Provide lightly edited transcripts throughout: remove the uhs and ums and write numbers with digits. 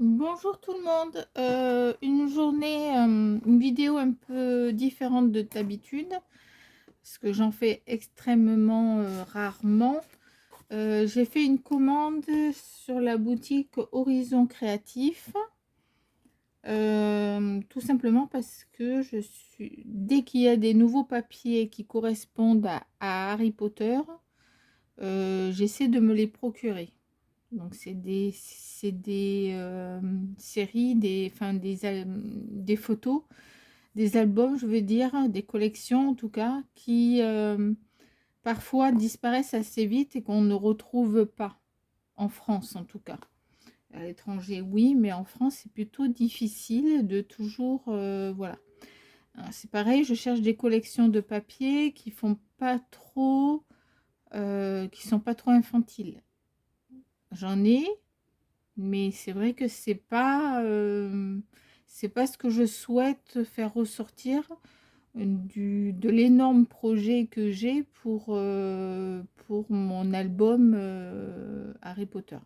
Bonjour tout le monde. Une journée, une vidéo un peu différente de d'habitude, parce que j'en fais extrêmement rarement. J'ai fait une commande sur la boutique Horizon Créatif, tout simplement parce que dès qu'il y a des nouveaux papiers qui correspondent à Harry Potter, j'essaie de me les procurer. Donc c'est des séries, des photos, des albums, je veux dire, des collections en tout cas, qui parfois disparaissent assez vite et qu'on ne retrouve pas, en France en tout cas. À l'étranger, oui, mais en France, c'est plutôt difficile de toujours, voilà. C'est pareil, je cherche des collections de papier qui font pas trop, qui sont pas trop infantiles. J'en ai, mais c'est vrai que c'est pas ce que je souhaite faire ressortir de l'énorme projet que j'ai pour mon album Harry Potter.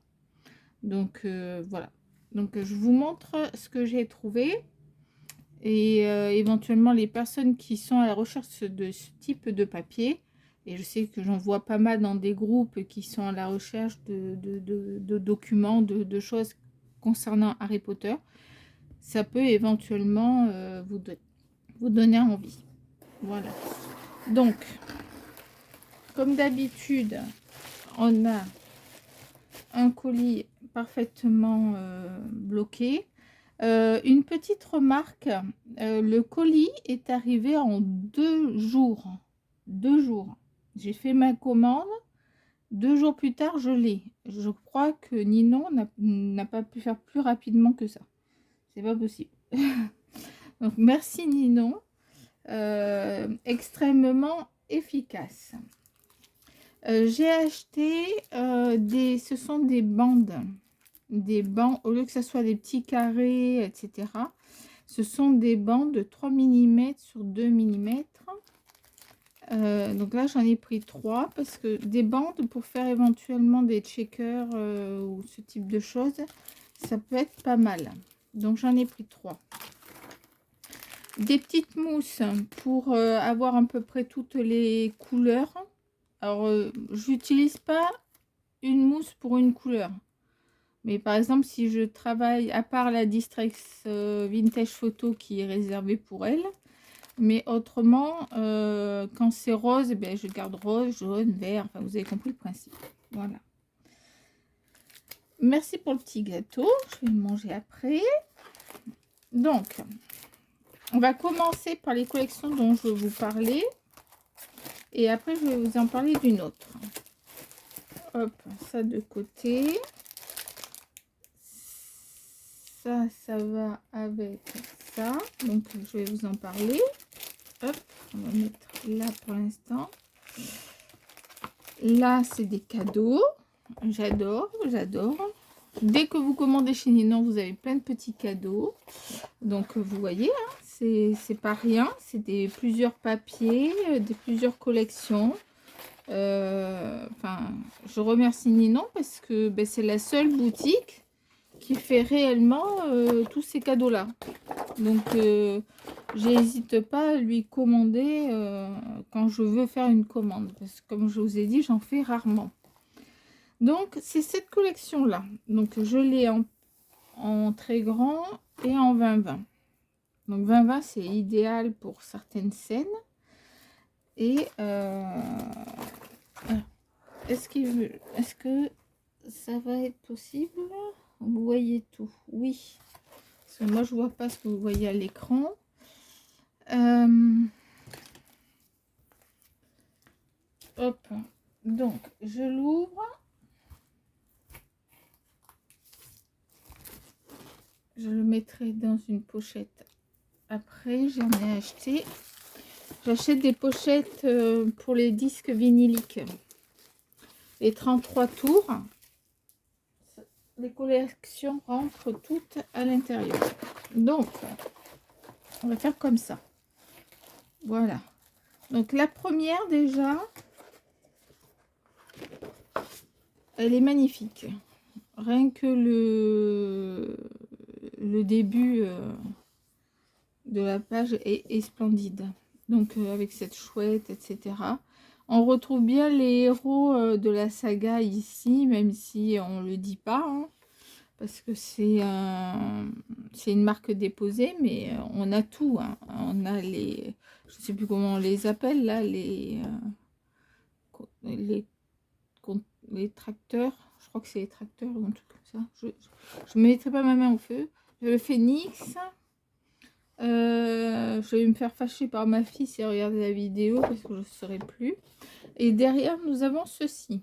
Donc voilà. Donc je vous montre ce que j'ai trouvé et éventuellement les personnes qui sont à la recherche de ce type de papier. Et je sais que j'en vois pas mal dans des groupes qui sont à la recherche de documents, de choses concernant Harry Potter. Ça peut éventuellement vous donner envie. Voilà. Donc, comme d'habitude, on a un colis parfaitement bloqué. Une petite remarque, le colis est arrivé en 2 jours. 2 jours. J'ai fait ma commande, 2 jours plus tard, je l'ai. Je crois que Ninon n'a pas pu faire plus rapidement que ça. C'est pas possible. Donc merci Ninon. Extrêmement efficace. J'ai acheté ce sont des bandes. Des bancs, au lieu que ce soit des petits carrés, etc. Ce sont des bandes de 3 mm sur 2 mm. Donc là, j'en ai pris 3 parce que des bandes pour faire éventuellement des checkers ou ce type de choses, ça peut être pas mal. Donc j'en ai pris 3. Des petites mousses pour avoir à peu près toutes les couleurs. Alors, j'utilise pas une mousse pour une couleur. Mais par exemple, si je travaille, à part la Distress Vintage Photo qui est réservée pour elle, mais autrement, quand c'est rose, ben, je garde rose, jaune, vert, enfin vous avez compris le principe. Voilà. Merci pour le petit gâteau, je vais le manger après. Donc, on va commencer par les collections dont je vous parlais. Et après, je vais vous en parler d'une autre. Hop, ça de côté. Ça va avec ça. Donc, je vais vous en parler. Hop, on va mettre là pour l'instant. Là, c'est des cadeaux. J'adore, j'adore. Dès que vous commandez chez Ninon, vous avez plein de petits cadeaux. Donc, vous voyez, hein, c'est pas rien. C'est plusieurs papiers, plusieurs collections. Enfin, je remercie Ninon parce que ben, c'est la seule boutique qui fait réellement tous ces cadeaux-là. Donc, j'hésite pas à lui commander quand je veux faire une commande. Parce que comme je vous ai dit, j'en fais rarement. Donc, c'est cette collection-là. Donc, je l'ai en très grand et en 20-20. Donc, 20-20, c'est idéal pour certaines scènes. Et est-ce que ça va être possible? Vous voyez tout? Oui. Parce que moi, je vois pas ce que vous voyez à l'écran. Hop. Donc, je l'ouvre. Je le mettrai dans une pochette. Après, j'en ai acheté. J'achète des pochettes pour les disques vinyliques. Les 33 tours. Les collections rentrent toutes à l'intérieur. Donc, on va faire comme ça. Voilà. Donc, la première, déjà, elle est magnifique. Rien que le début de la page est splendide. Donc avec cette chouette, etc. On retrouve bien les héros de la saga ici, même si on le dit pas, hein, parce que c'est une marque déposée, mais on a tout, hein. On a les, je sais plus comment on les appelle là, les, les tracteurs, je crois que c'est les tracteurs ou un truc comme ça. Je ne mettrai pas ma main au feu. Le phénix. Je vais me faire fâcher par ma fille si elle regarde la vidéo parce que je ne saurais plus. Et derrière, nous avons ceci.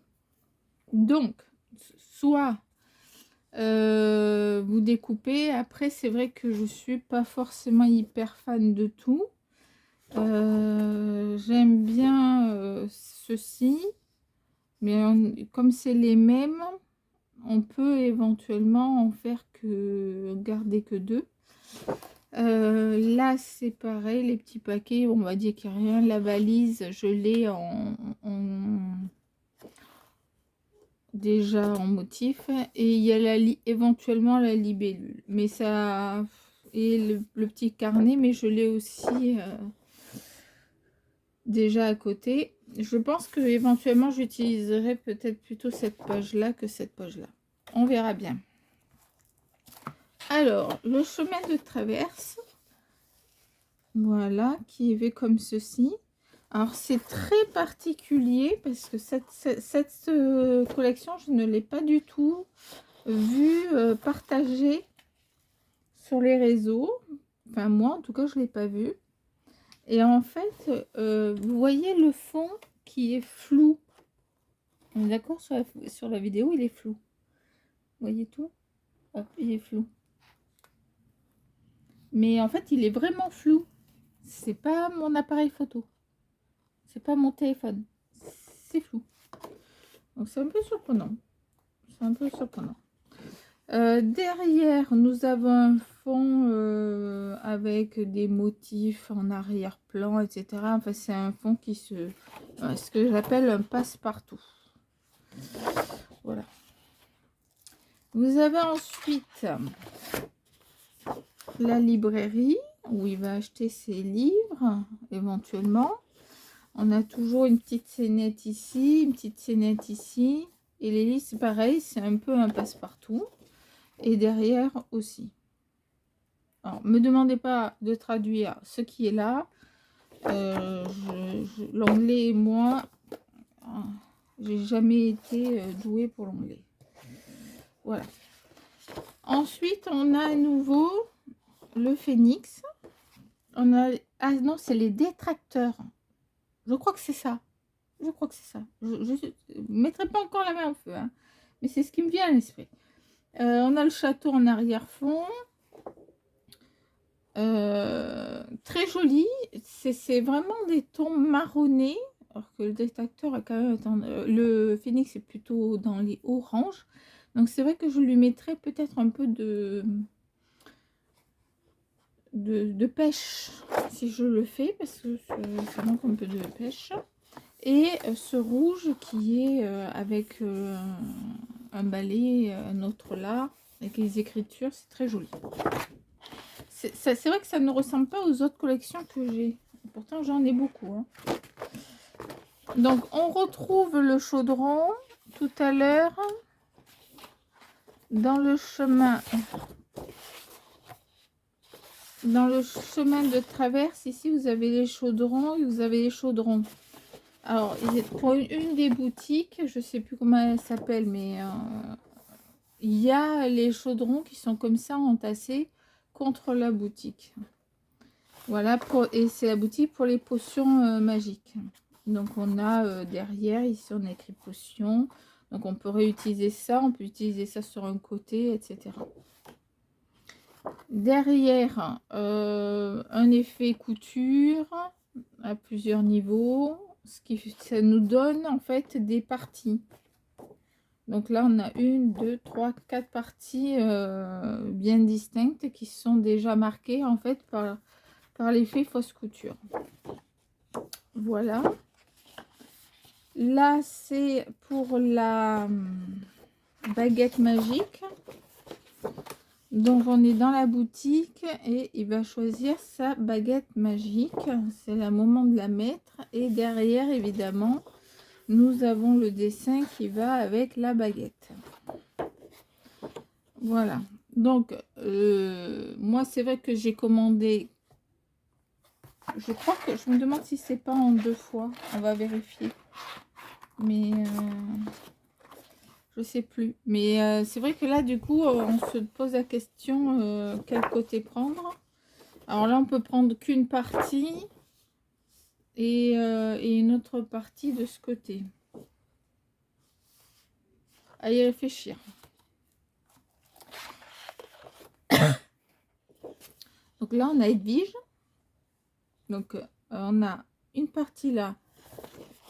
Donc, soit vous découpez. Après, c'est vrai que je suis pas forcément hyper fan de tout. J'aime bien ceci. Mais comme c'est les mêmes, on peut éventuellement en faire que garder que 2. Là, c'est pareil, les petits paquets, on va dire qu'il n'y a rien. La valise, je l'ai déjà en motif. Et il y a éventuellement la libellule. Mais ça... Et le petit carnet, mais je l'ai aussi déjà à côté. Je pense que éventuellement j'utiliserai peut-être plutôt cette page-là que cette page-là. On verra bien. Alors, le chemin de traverse, voilà, qui est fait comme ceci. Alors, c'est très particulier parce que cette collection, je ne l'ai pas du tout vue partagée sur les réseaux. Enfin, moi, en tout cas, je ne l'ai pas vue. Et en fait, vous voyez le fond qui est flou. On est d'accord sur la vidéo, il est flou. Vous voyez tout? Hop, il est flou. Mais en fait, il est vraiment flou. C'est pas mon appareil photo. C'est pas mon téléphone. C'est flou. Donc c'est un peu surprenant. C'est un peu surprenant. Derrière, nous avons un fond avec des motifs en arrière-plan, etc. Enfin, c'est un fond qui ce que j'appelle un passe-partout. Voilà. Vous avez ensuite la librairie où il va acheter ses livres éventuellement. On a toujours une petite scénette ici, une petite scénette ici. Et les livres, c'est pareil, c'est un peu un passe-partout. Et derrière aussi. Alors, me demandez pas de traduire ce qui est là. L'anglais et moi, j'ai jamais été douée pour l'anglais. Voilà. Ensuite, on a à nouveau le phénix. On a... Ah non, c'est les détracteurs. Je crois que c'est ça. Je crois que c'est ça. Je ne mettrai pas encore la main au feu, hein, mais c'est ce qui me vient à l'esprit. On a le château en arrière-fond. Très joli. C'est vraiment des tons marronnés. Alors que le détracteur a quand même... le phénix est plutôt dans les oranges. Donc c'est vrai que je lui mettrais peut-être un peu de pêche si je le fais. Parce que ça manque un peu de pêche. Et ce rouge qui est avec un balai, un autre là, avec les écritures, c'est très joli. C'est vrai que ça ne ressemble pas aux autres collections que j'ai. Pourtant, j'en ai beaucoup. Hein. Donc, on retrouve le chaudron tout à l'heure dans le chemin. Dans le chemin de traverse, ici, vous avez les chaudrons et vous avez les chaudrons. Alors, pour une des boutiques, je ne sais plus comment elle s'appelle, mais il y a les chaudrons qui sont comme ça entassés contre la boutique. Voilà, et c'est la boutique pour les potions magiques. Donc, on a derrière, ici, on a écrit potions. Donc, on peut réutiliser ça, on peut utiliser ça sur un côté, etc. Derrière, un effet couture à plusieurs niveaux. Ça nous donne en fait des parties. Donc là, on a 1, 2, 3, 4 parties bien distinctes qui sont déjà marquées en fait par l'effet fausse couture. Voilà. Là, c'est pour la baguette magique. Donc on est dans la boutique et il va choisir sa baguette magique. C'est le moment de la mettre. Et derrière, évidemment, nous avons le dessin qui va avec la baguette. Voilà. Donc, moi, c'est vrai que j'ai commandé. Je crois que je me demande si c'est pas en 2 fois. On va vérifier. Mais je sais plus. Mais c'est vrai que là, du coup, on se pose la question quel côté prendre. Alors là, on peut prendre qu'une partie et une autre partie de ce côté. À y réfléchir. Donc là, on a Edwige. Donc, on a une partie là.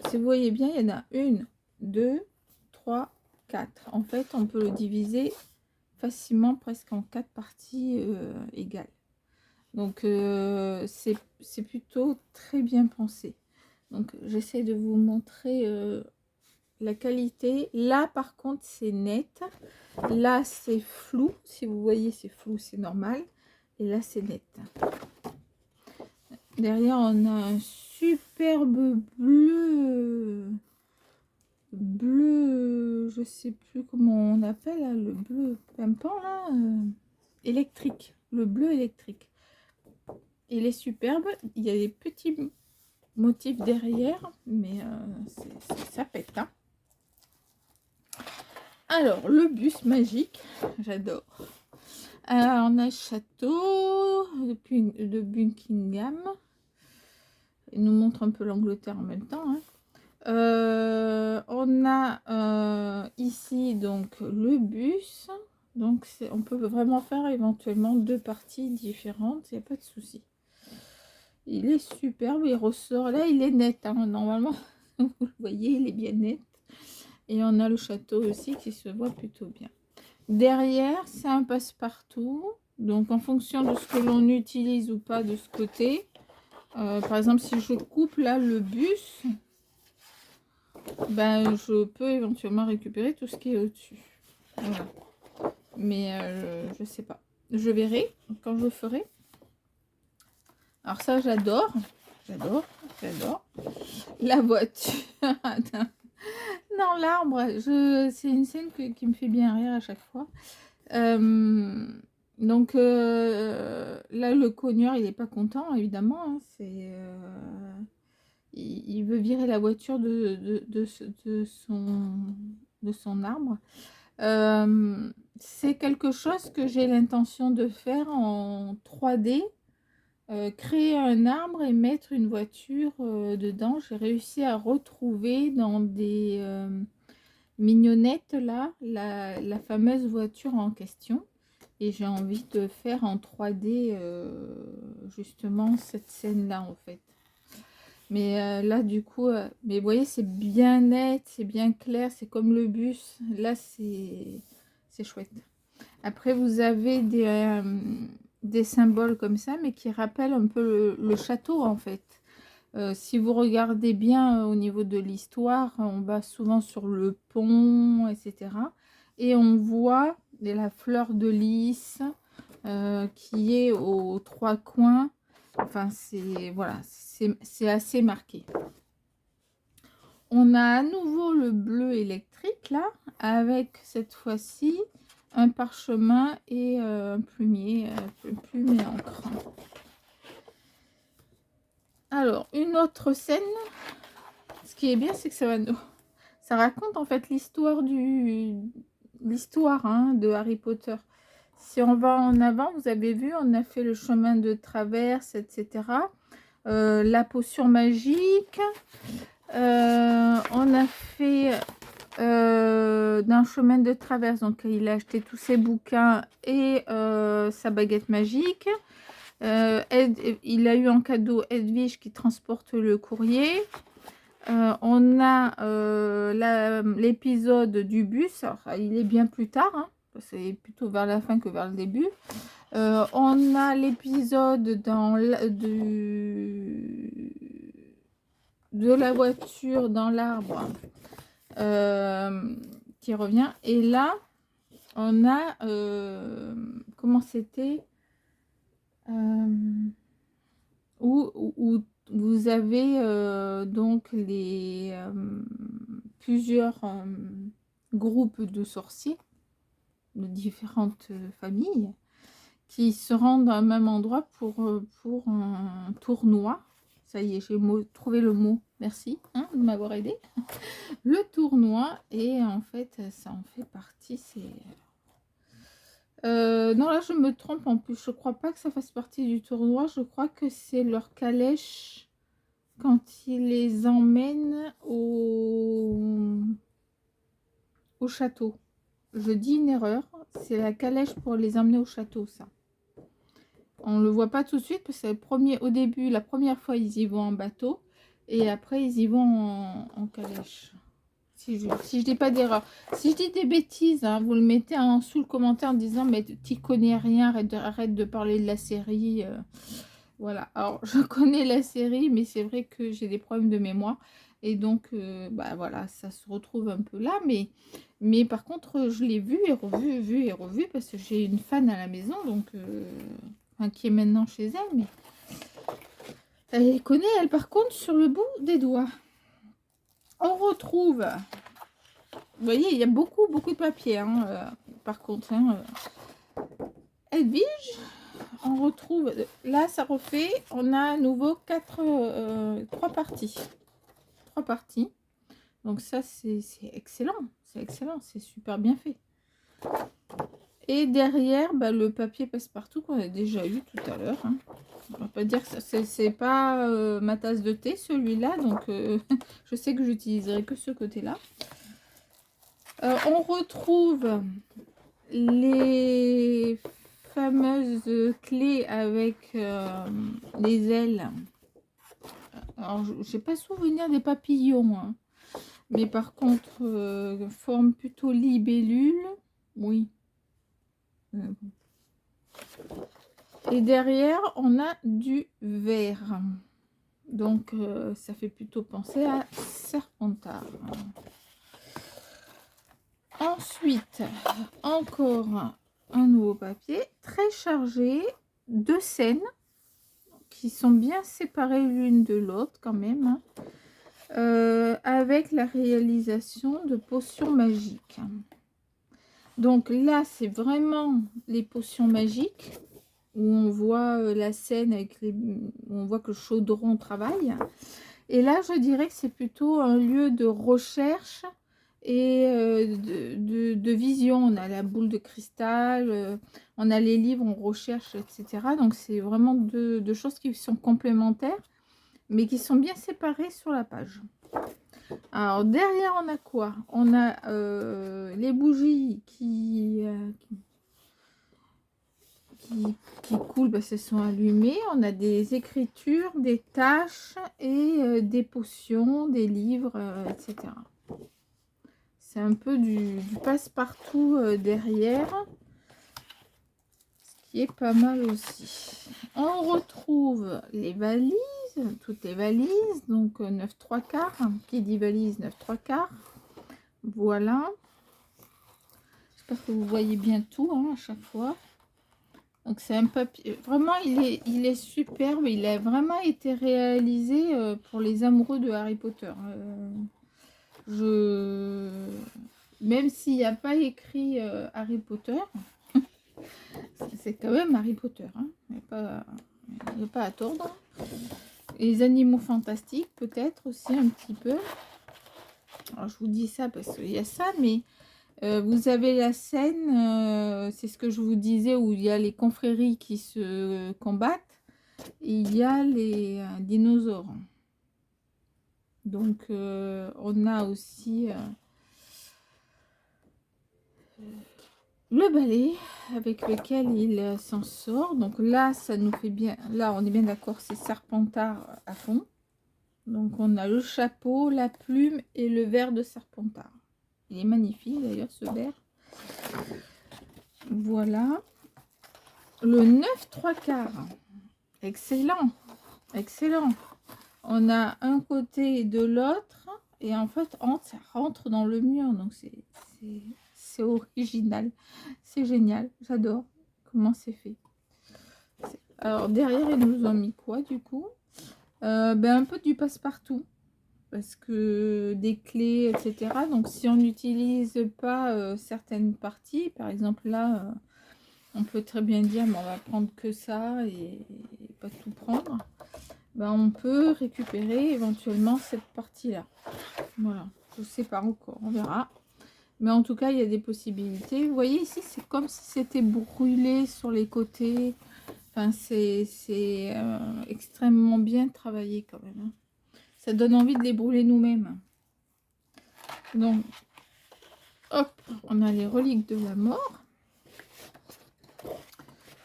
Si vous voyez bien, il y en a 1, 2, 3, 4. En fait, on peut le diviser facilement, presque en 4 parties égales. Donc, c'est plutôt très bien pensé. Donc, j'essaie de vous montrer la qualité. Là, par contre, c'est net. Là, c'est flou. Si vous voyez, c'est flou, c'est normal. Et là, c'est net. Derrière, on a un superbe bleu. Bleu, je sais plus comment on appelle, là, le bleu pimpant, là. Électrique. Le bleu électrique. Il est superbe. Il y a des petits motifs derrière. Mais ça pète, hein. Alors, le bus magique. J'adore. On a château de Buckingham. Il nous montre un peu l'Angleterre en même temps. Hein. On a ici donc le bus. Donc on peut vraiment faire éventuellement 2 parties différentes. Il n'y a pas de souci. Il est superbe. Il ressort. Là, il est net. Hein. Normalement, vous le voyez, il est bien net. Et on a le château aussi qui se voit plutôt bien. Derrière, c'est un passe-partout. Donc, en fonction de ce que l'on utilise ou pas de ce côté. Par exemple, si je coupe là le bus, ben, je peux éventuellement récupérer tout ce qui est au-dessus. Voilà. Mais je sais pas. Je verrai quand je ferai. Alors ça, j'adore. J'adore. J'adore. La voiture. Dans l'arbre. C'est une scène qui me fait bien rire à chaque fois. Donc là, le cogneur, il n'est pas content, évidemment. Hein, il veut virer la voiture de son arbre. C'est quelque chose que j'ai l'intention de faire en 3D. Créer un arbre et mettre une voiture dedans. J'ai réussi à retrouver dans des mignonnettes là la fameuse voiture en question. Et j'ai envie de faire en 3D justement cette scène-là en fait. Mais là du coup, mais vous voyez c'est bien net, c'est bien clair, c'est comme le bus. Là c'est chouette. Après vous avez des symboles comme ça, mais qui rappellent un peu le château en fait. Si vous regardez bien au niveau de l'histoire, on va souvent sur le pont, etc. Et on voit la fleur de lys qui est aux 3 coins. Enfin, voilà, c'est assez marqué. On a à nouveau le bleu électrique là, avec cette fois-ci un parchemin et un plumier, plume et encre. Alors, une autre scène, ce qui est bien, c'est que ça raconte en fait l'histoire hein, de Harry Potter. Si on va en avant, vous avez vu, on a fait le chemin de traverse, etc. La potion magique. On a fait d'un chemin de traverse. Donc, il a acheté tous ses bouquins et sa baguette magique. Il a eu en cadeau Edwige qui transporte le courrier. On a l'épisode du bus. Alors, il est bien plus tard, hein, c'est plutôt vers la fin que vers le début. On a l'épisode de la voiture dans l'arbre qui revient. Et là, on a comment c'était où vous avez donc plusieurs groupes de sorciers de différentes familles qui se rendent à un même endroit pour un tournoi. Ça y est, j'ai trouvé le mot. Merci hein, de m'avoir aidé. Le tournoi, et en fait, ça en fait partie. Non, là, je me trompe en plus. Je crois pas que ça fasse partie du tournoi. Je crois que c'est leur calèche quand ils les emmènent au château. Je dis une erreur. C'est la calèche pour les emmener au château, ça. On le voit pas tout de suite parce que au début, la première fois, ils y vont en bateau et après, ils y vont en calèche. Si je dis pas d'erreur. Si je dis des bêtises, hein, vous le mettez sous le commentaire en disant mais tu connais rien, arrête de parler de la série. Voilà. Alors, je connais la série, mais c'est vrai que j'ai des problèmes de mémoire. Et donc, bah voilà, ça se retrouve un peu là. Mais par contre, je l'ai vu et revu parce que j'ai une fan à la maison, donc enfin, qui est maintenant chez elle. Mais elle connaît, elle, par contre, sur le bout des doigts. On retrouve... Vous voyez, il y a beaucoup de papier, hein, par contre. Hein, Edwige, on retrouve... Là, ça refait... On a à nouveau 3 parties. 3 parties. Donc ça, c'est excellent. C'est excellent, c'est super bien fait. Et derrière, bah, le papier passe-partout qu'on a déjà eu tout à l'heure. Hein. On va pas dire que c'est pas ma tasse de thé, celui-là. Donc, je sais que j'utiliserai que ce côté-là. On retrouve les fameuses clés avec les ailes. Alors, je n'ai pas souvenir des papillons. Hein. Mais par contre, forme plutôt libellule. Oui. Et derrière, on a du vert. Donc, ça fait plutôt penser à Serpentard. Ensuite, encore un nouveau papier très chargé de scènes qui sont bien séparées l'une de l'autre quand même. Hein, avec la réalisation de potions magiques. Donc là, c'est vraiment les potions magiques où on voit la scène avec où on voit que Chaudron travaille. Et là, je dirais que c'est plutôt un lieu de recherche et de vision. On a la boule de cristal, on a les livres, on recherche, etc. Donc, c'est vraiment deux choses qui sont complémentaires, mais qui sont bien séparées sur la page. Alors, derrière, on a quoi? On a les bougies qui coulent parce qu'elles sont allumées. On a des écritures, des tâches et des potions, des livres, etc. C'est un peu du passe-partout derrière, ce qui est pas mal aussi. On retrouve les valises, toutes les valises, donc 9 3/4. Qui dit valise, 9 3/4. Voilà. J'espère que vous voyez bien tout hein, à chaque fois. Donc c'est un papier, vraiment il est superbe, il a vraiment été réalisé pour les amoureux de Harry Potter. Même s'il n'y a pas écrit Harry Potter, c'est quand même Harry Potter. Hein. Il n'y a pas à tordre. Les animaux fantastiques peut-être aussi un petit peu. Alors je vous dis ça parce qu'il y a ça, mais... vous avez la scène, c'est ce que je vous disais, où il y a les confréries qui se combattent. Et il y a les dinosaures. Donc, on a aussi le balai avec lequel il s'en sort. Donc là, ça nous fait bien... Là, on est bien d'accord, c'est Serpentard à fond. Donc, on a le chapeau, la plume et le verre de Serpentard. Il est magnifique d'ailleurs ce verre. Voilà. Le 9 3/4. Excellent. Excellent. On a un côté et de l'autre. Et en fait, ça rentre dans le mur. Donc c'est original. C'est génial. J'adore. comment c'est fait. Alors derrière ils nous ont mis quoi du coup, un peu du passe-partout, parce que des clés, etc. Donc si on n'utilise pas certaines parties, par exemple là, on peut très bien dire on va prendre que ça et pas tout prendre. On peut récupérer éventuellement cette partie là. Voilà, je sais pas encore, on verra. Mais en tout cas, il y a des possibilités. Vous voyez ici, c'est comme si c'était brûlé sur les côtés. Enfin, c'est extrêmement bien travaillé quand même. Hein. Ça donne envie de les brûler nous-mêmes. Donc, hop, on a les reliques de la mort.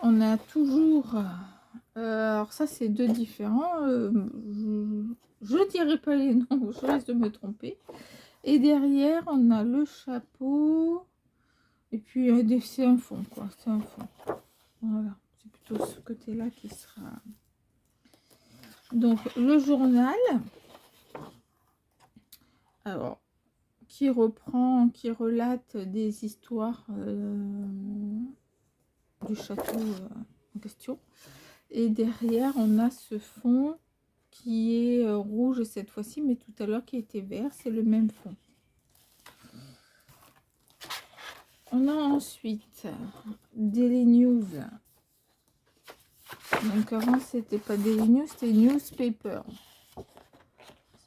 On a toujours... alors ça, c'est deux différents. Je dirais pas les noms, je risque de me tromper. Et derrière, on a le chapeau. Et puis, c'est un fond, quoi. C'est un fond. Voilà. C'est plutôt ce côté-là qui sera... Donc, le journal. Alors, qui reprend, qui relate des histoires du château en question. Et derrière, on a ce fond qui est rouge cette fois-ci, mais tout à l'heure qui était vert. C'est le même fond. On a ensuite Daily News. Donc avant c'était pas Daily News, c'était Newspaper.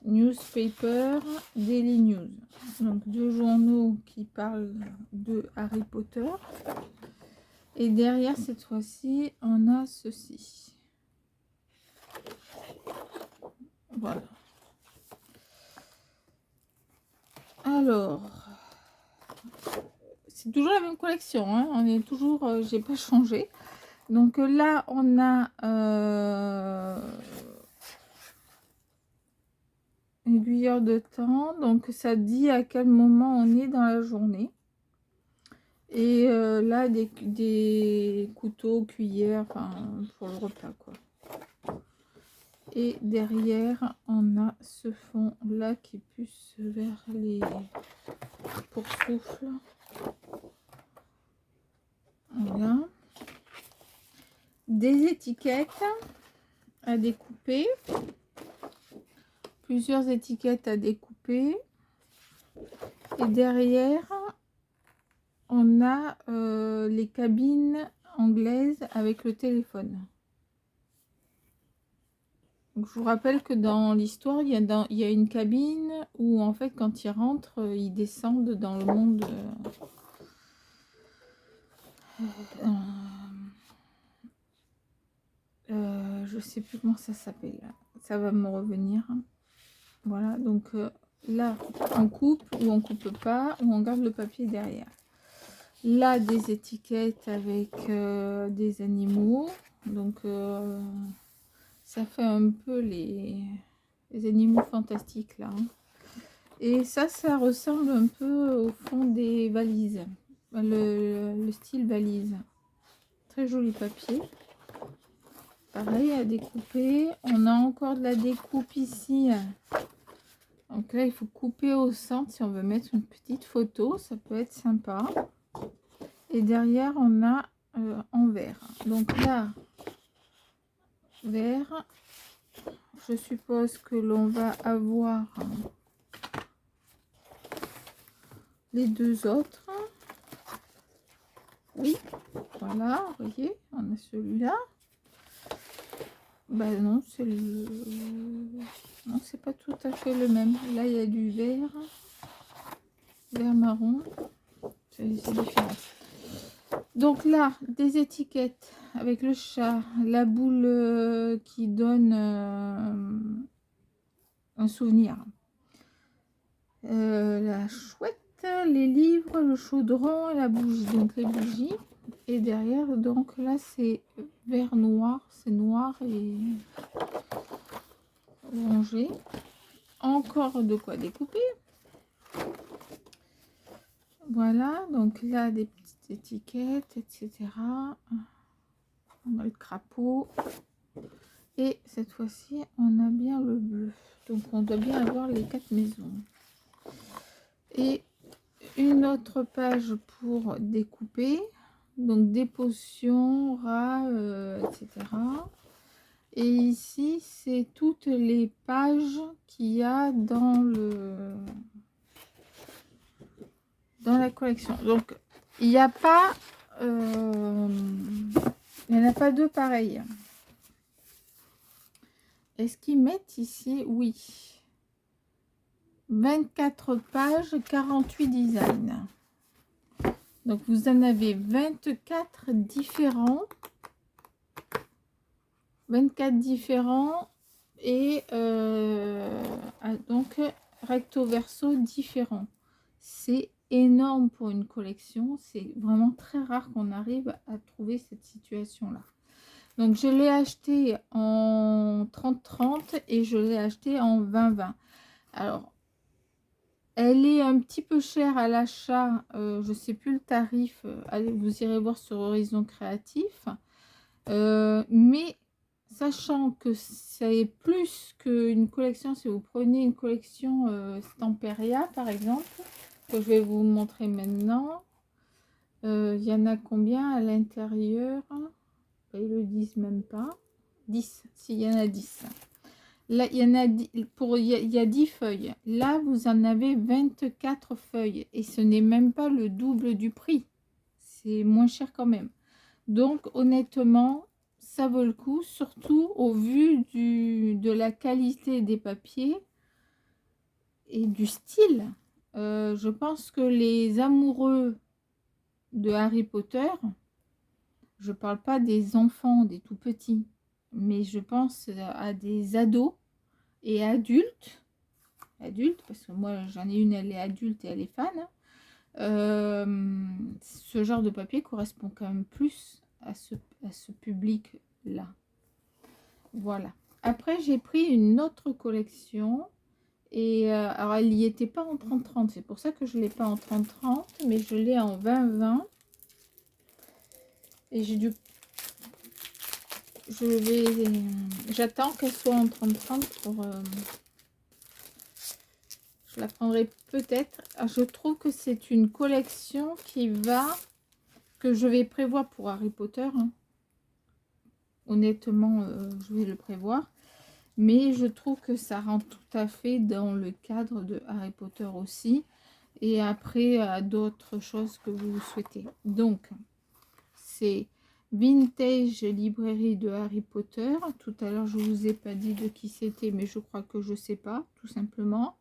Newspaper, Daily News. Donc deux journaux qui parlent de Harry Potter. Et derrière cette fois-ci, on a ceci. Voilà. Alors, c'est toujours la même collection. Hein. On est toujours, j'ai pas changé. Donc là, on a aiguilleur de temps. Donc ça dit à quel moment on est dans la journée. Et là, des couteaux, cuillères, enfin, pour le repas, quoi. Et derrière, on a ce fond-là qui est plus vers les poursoufles. Voilà. Des étiquettes à découper. Plusieurs étiquettes à découper. Et derrière, on a les cabines anglaises avec le téléphone. Donc, je vous rappelle que dans l'histoire, il y a une cabine où en fait quand ils rentrent, ils descendent dans le monde. Je sais plus comment ça s'appelle. Ça va me revenir. Voilà, donc là, on coupe ou on coupe pas, ou on garde le papier derrière. Là, des étiquettes avec des animaux. Donc, ça fait un peu les animaux fantastiques, là. Hein. Et ça ressemble un peu au fond des valises. Le style valise. Très joli papier. Pareil, à découper. On a encore de la découpe ici. Donc là, il faut couper au centre si on veut mettre une petite photo. Ça peut être sympa. Et derrière, on a en vert. Donc là, vert. Je suppose que l'on va avoir les deux autres. Oui, voilà, vous voyez, on a celui-là. Ben non, c'est le... Non, c'est pas tout à fait le même. Là, il y a du vert. Vert marron. C'est différent. Donc là, des étiquettes avec le chat, la boule qui donne un souvenir. La chouette, les livres, le chaudron et la bougie. Donc les bougies. Et derrière, donc là, c'est vert noir. C'est noir et orangé. Encore de quoi découper. Voilà, donc là, des petites étiquettes, etc. On a le crapaud. Et cette fois-ci, on a bien le bleu. Donc, on doit bien avoir les 4 maisons. Et une autre page pour découper. Donc des potions, rats, etc. Et ici, c'est toutes les pages qu'il y a dans la collection. Donc, il n'y a pas... il n'y en a pas deux pareils. Est-ce qu'ils mettent ici? Oui. 24 pages, 48 designs. Donc, vous en avez 24 différents. 24 différents et donc recto verso différents. C'est énorme pour une collection. C'est vraiment très rare qu'on arrive à trouver cette situation là. Donc je l'ai acheté en 30-30 et je l'ai acheté en 20-20. Alors elle est un petit peu chère à l'achat, je sais plus le tarif, allez, vous irez voir sur Horizon Créatif, mais sachant que c'est plus qu'une collection, si vous prenez une collection Stamperia par exemple, que je vais vous montrer maintenant, il y en a combien à l'intérieur? Ils le disent même pas. 10, s'il y en a 10. Là, il y en a 10, il y a 10 feuilles. Là, vous en avez 24 feuilles. Et ce n'est même pas le double du prix. C'est moins cher quand même. Donc, honnêtement, ça vaut le coup. Surtout au vu de la qualité des papiers et du style. Je pense que les amoureux de Harry Potter, je parle pas des enfants, des tout petits, mais je pense à des ados et adultes, parce que moi j'en ai une, elle est adulte et elle est fan, ce genre de papier correspond quand même plus à ce public là. Voilà. Après j'ai pris une autre collection et alors elle n'y était pas en 30-30, c'est pour ça que je ne l'ai pas en 30-30, mais je l'ai en 20-20 et j'attends qu'elle soit en 30-30 pour je la prendrai peut-être. Je trouve que c'est une collection que je vais prévoir pour Harry Potter, hein. Honnêtement, je vais le prévoir. Mais je trouve que ça rentre tout à fait dans le cadre de Harry Potter aussi. Et après, à d'autres choses que vous souhaitez. Donc, c'est Vintage Librairie de Harry Potter. Tout à l'heure, je ne vous ai pas dit de qui c'était, mais je crois que je ne sais pas, tout simplement.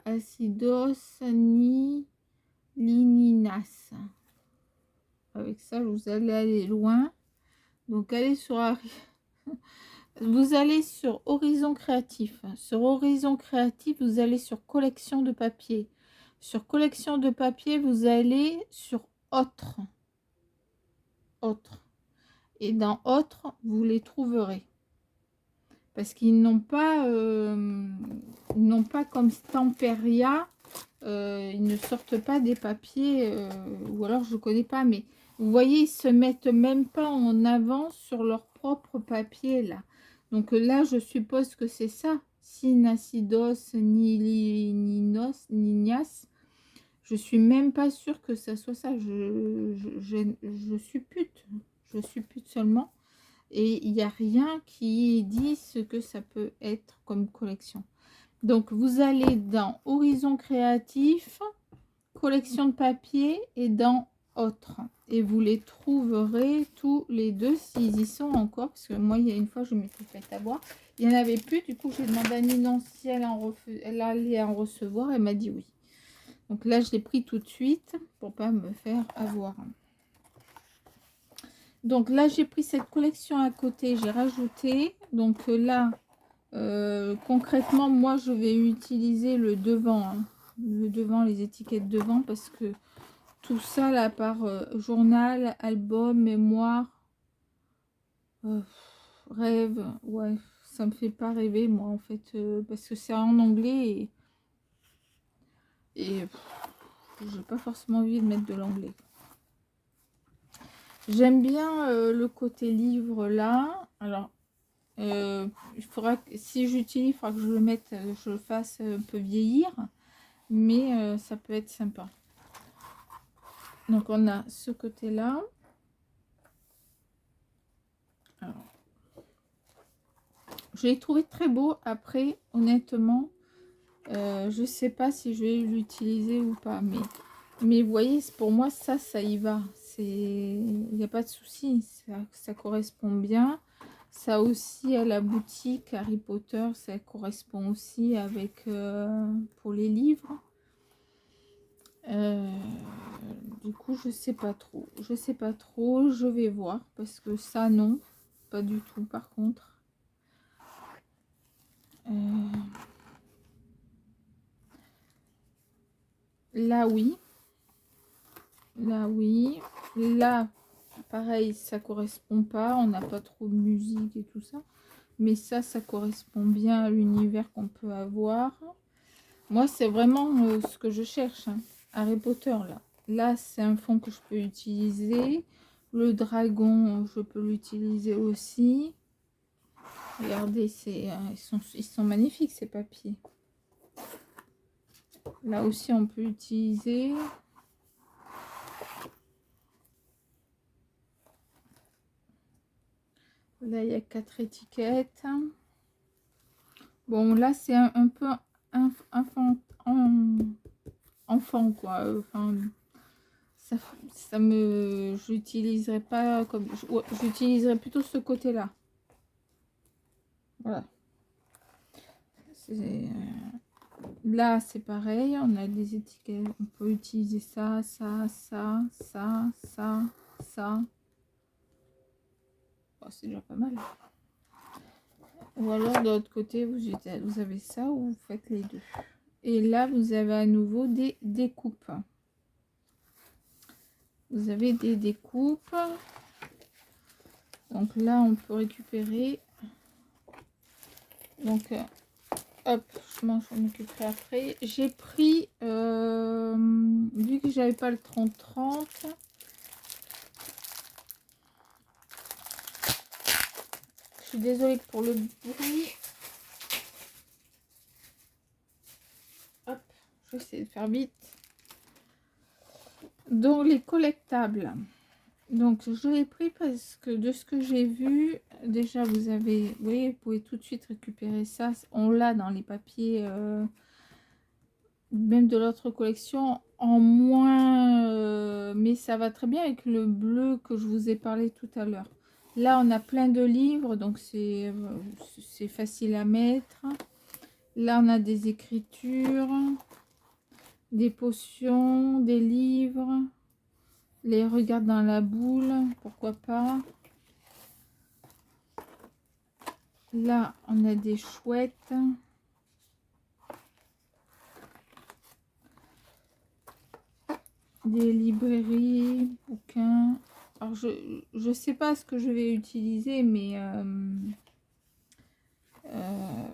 Acidos Lininas. Avec ça, vous allez aller loin. Donc, allez sur vous allez sur Horizon Créatif. Sur Horizon Créatif, vous allez sur collection de papier. Sur collection de papier, vous allez sur autres. Autres. Et dans autres, vous les trouverez. Parce qu'ils n'ont pas comme Stamperia, ils ne sortent pas des papiers, ou alors je ne connais pas, mais vous voyez, ils se mettent même pas en avant sur leur propre papier là. Donc là, je suppose que c'est ça. Sinacidos, Nilinos, Ninias. Je suis même pas sûre que ça soit ça. Je suppute. Je suppute seulement. Et il n'y a rien qui dit ce que ça peut être comme collection. Donc, vous allez dans Horizon Créatif, collection de papier et dans Autres. Et vous les trouverez tous les deux s'ils y sont encore. Parce que moi, il y a une fois, je m'étais fait avoir. Il n'y en avait plus. Du coup, j'ai demandé à Ninon si elle allait en recevoir. Elle m'a dit oui. Donc là, je l'ai pris tout de suite pour pas me faire avoir. Donc là, j'ai pris cette collection à côté. J'ai rajouté. Donc là... concrètement, moi, je vais utiliser le devant, hein. Le devant, les étiquettes devant, parce que tout ça, là, par journal, album, mémoire, rêve, ouais, ça me fait pas rêver, moi, en fait, parce que c'est en anglais et j'ai pas forcément envie de mettre de l'anglais. J'aime bien le côté livre, là. Alors, il faudra que, si j'utilise, il faudra que je le mette, je le fasse un peu vieillir. mais ça peut être sympa. Donc on a ce côté-là. Je l'ai trouvé très beau. Après, honnêtement, je sais pas si je vais l'utiliser ou pas. Mais vous voyez, pour moi, ça y va. Il n'y a pas de souci. Ça correspond bien. Ça aussi, à la boutique Harry Potter, ça correspond aussi avec pour les livres. Du coup, je sais pas trop. Je sais pas trop. Je vais voir. Parce que ça, non. Pas du tout, par contre. Là, oui. Là, oui. Là, pareil, ça correspond pas. On n'a pas trop de musique et tout ça. Mais ça correspond bien à l'univers qu'on peut avoir. Moi, c'est vraiment ce que je cherche. Hein. Harry Potter, là. Là, c'est un fond que je peux utiliser. Le dragon, je peux l'utiliser aussi. Regardez, ils sont magnifiques, ces papiers. Là aussi, on peut utiliser. Là, il y a 4 étiquettes. Bon, là, c'est un peu enfant, quoi. Enfin, ça me... J'utiliserai pas comme... J'utiliserai plutôt ce côté-là. Voilà. Là, c'est pareil. On a des étiquettes. On peut utiliser ça, ça, ça, ça, ça, ça. Oh, c'est déjà pas mal. Ou alors, de l'autre côté, vous avez ça ou vous faites les deux. Et là, vous avez à nouveau des découpes. Vous avez des découpes. Donc là, on peut récupérer. Donc, hop, je m'en occuperai après. J'ai pris, vu que j'avais pas le 30-30, je suis désolée pour le bruit. Hop, je vais essayer de faire vite. Donc, les collectables. Donc, je l'ai pris parce que de ce que j'ai vu, déjà, vous avez, vous voyez, vous pouvez tout de suite récupérer ça. On l'a dans les papiers, même de l'autre collection, en moins, mais ça va très bien avec le bleu que je vous ai parlé tout à l'heure. Là, on a plein de livres, donc c'est facile à mettre. Là, on a des écritures, des potions, des livres. Les regards dans la boule, pourquoi pas. Là, on a des chouettes. Des librairies, bouquins. Alors, je sais pas ce que je vais utiliser, mais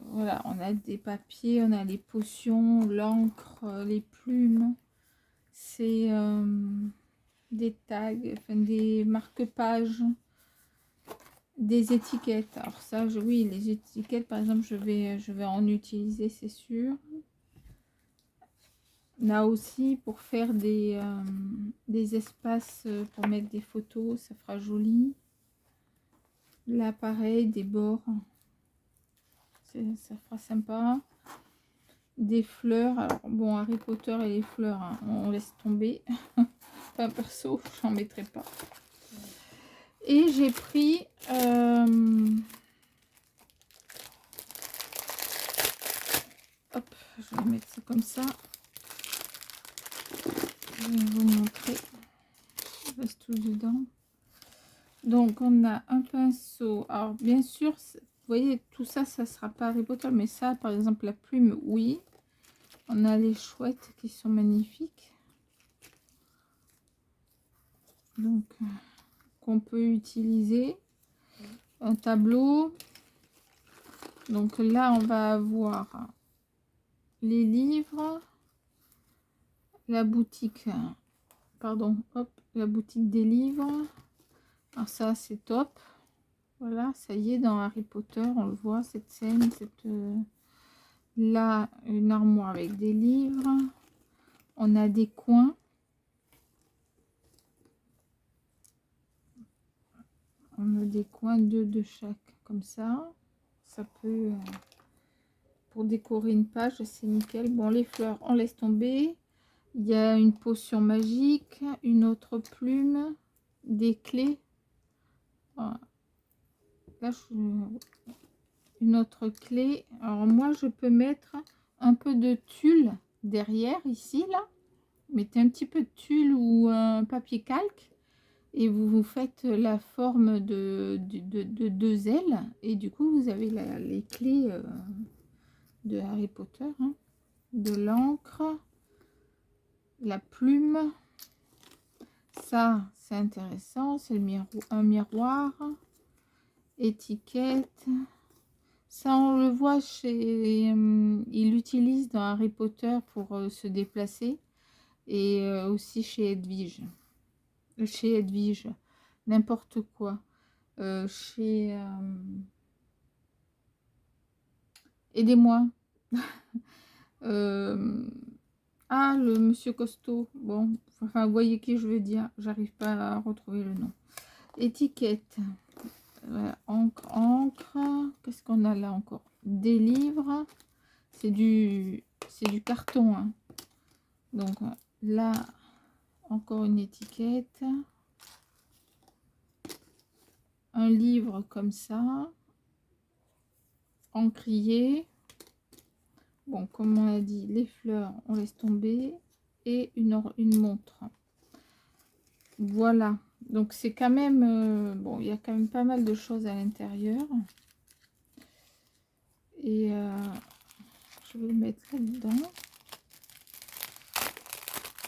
voilà, on a des papiers, on a les potions, l'encre, les plumes. C'est des tags, enfin des marque-pages. Des étiquettes. Alors ça, oui, les étiquettes, par exemple, je vais en utiliser, c'est sûr. Là aussi, pour faire des espaces pour mettre des photos, ça fera joli. Là, pareil, des bords. Ça fera sympa. Des fleurs. Alors, bon, Harry Potter et les fleurs, hein, on laisse tomber. Enfin, perso, j'en mettrai pas. Et j'ai pris... hop, je vais mettre ça comme ça. Je vais vous montrer. Il reste tout dedans. Donc, on a un pinceau. Alors, bien sûr, vous voyez, tout ça, ça sera pas Harry Potter. Mais ça, par exemple, la plume, oui. On a les chouettes qui sont magnifiques. Donc, qu'on peut utiliser. Un tableau. Donc là, on va avoir les livres. La boutique. Pardon, hop, la boutique des livres. Alors ça, c'est top. Voilà, ça y est, dans Harry Potter, on le voit, cette scène, là, une armoire avec des livres. on a des coins. On a des coins de chaque, comme ça. Ça peut, pour décorer une page, c'est nickel. Bon, les fleurs, on laisse tomber. Il y a une potion magique, une autre plume, des clés. Voilà. Là, une autre clé. Alors moi, je peux mettre un peu de tulle derrière, ici, là. Mettez un petit peu de tulle ou un papier calque. Et vous faites la forme de deux ailes. Et du coup, vous avez les clés de Harry Potter. Hein. De l'encre. La plume. Ça, c'est intéressant. C'est un miroir. Étiquette. Ça, on le voit chez... il l'utilise dans Harry Potter pour se déplacer. Et aussi chez Edwige. Chez Edwige. N'importe quoi. Chez... aidez-moi. Ah, le monsieur costaud. Bon, enfin, vous voyez qui je veux dire. J'arrive pas à retrouver le nom. Étiquette. Encre. Qu'est-ce qu'on a là encore? Des livres. C'est du carton. Hein. Donc là, encore une étiquette. Un livre comme ça. Encrier. Bon, comme on a dit, les fleurs, on laisse tomber. Et une montre. Voilà. Donc, c'est quand même... bon, il y a quand même pas mal de choses à l'intérieur. Et je vais le mettre là-dedans.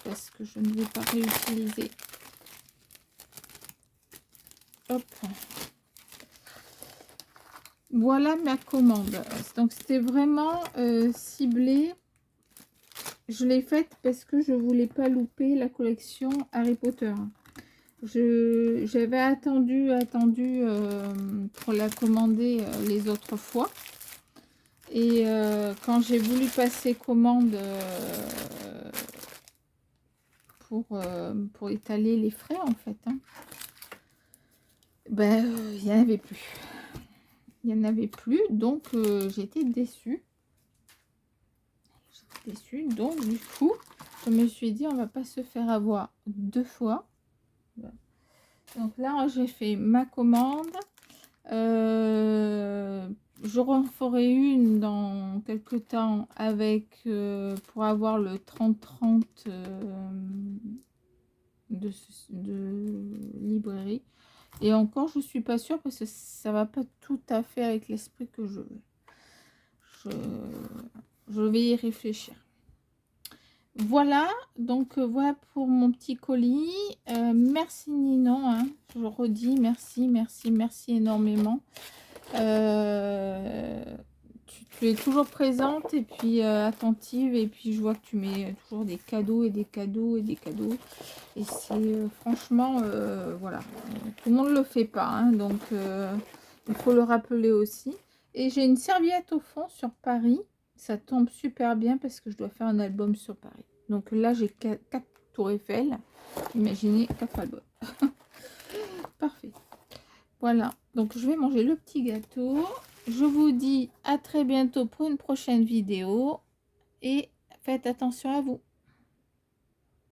Parce que je ne vais pas réutiliser. Hop. Voilà ma commande. Donc, c'était vraiment ciblé. Je l'ai faite parce que je voulais pas louper la collection Harry Potter. J'avais attendu pour la commander les autres fois. Et quand j'ai voulu passer commande pour étaler les frais, en fait, hein, ben, il n'y en avait plus. Il n'y en avait plus, donc j'étais déçue. Donc du coup, je me suis dit, on va pas se faire avoir deux fois. Donc là, j'ai fait ma commande. Je referai une dans quelques temps avec pour avoir le 30-30 de librairie. Et encore, je suis pas sûre parce que ça va pas tout à fait avec l'esprit que je veux. Je vais y réfléchir. Voilà, donc voilà pour mon petit colis. Merci Ninon, hein, je redis merci énormément. Tu es toujours présente et puis attentive, et puis je vois que tu mets toujours des cadeaux et des cadeaux et des cadeaux. Et c'est franchement, voilà, tout le monde ne le fait pas, hein, donc il faut le rappeler aussi. Et j'ai une serviette au fond sur Paris. Ça tombe super bien parce que je dois faire un album sur Paris. Donc là, j'ai 4 tours Eiffel. Imaginez 4 albums. Parfait. Voilà. Donc, je vais manger le petit gâteau. Je vous dis à très bientôt pour une prochaine vidéo. Et faites attention à vous.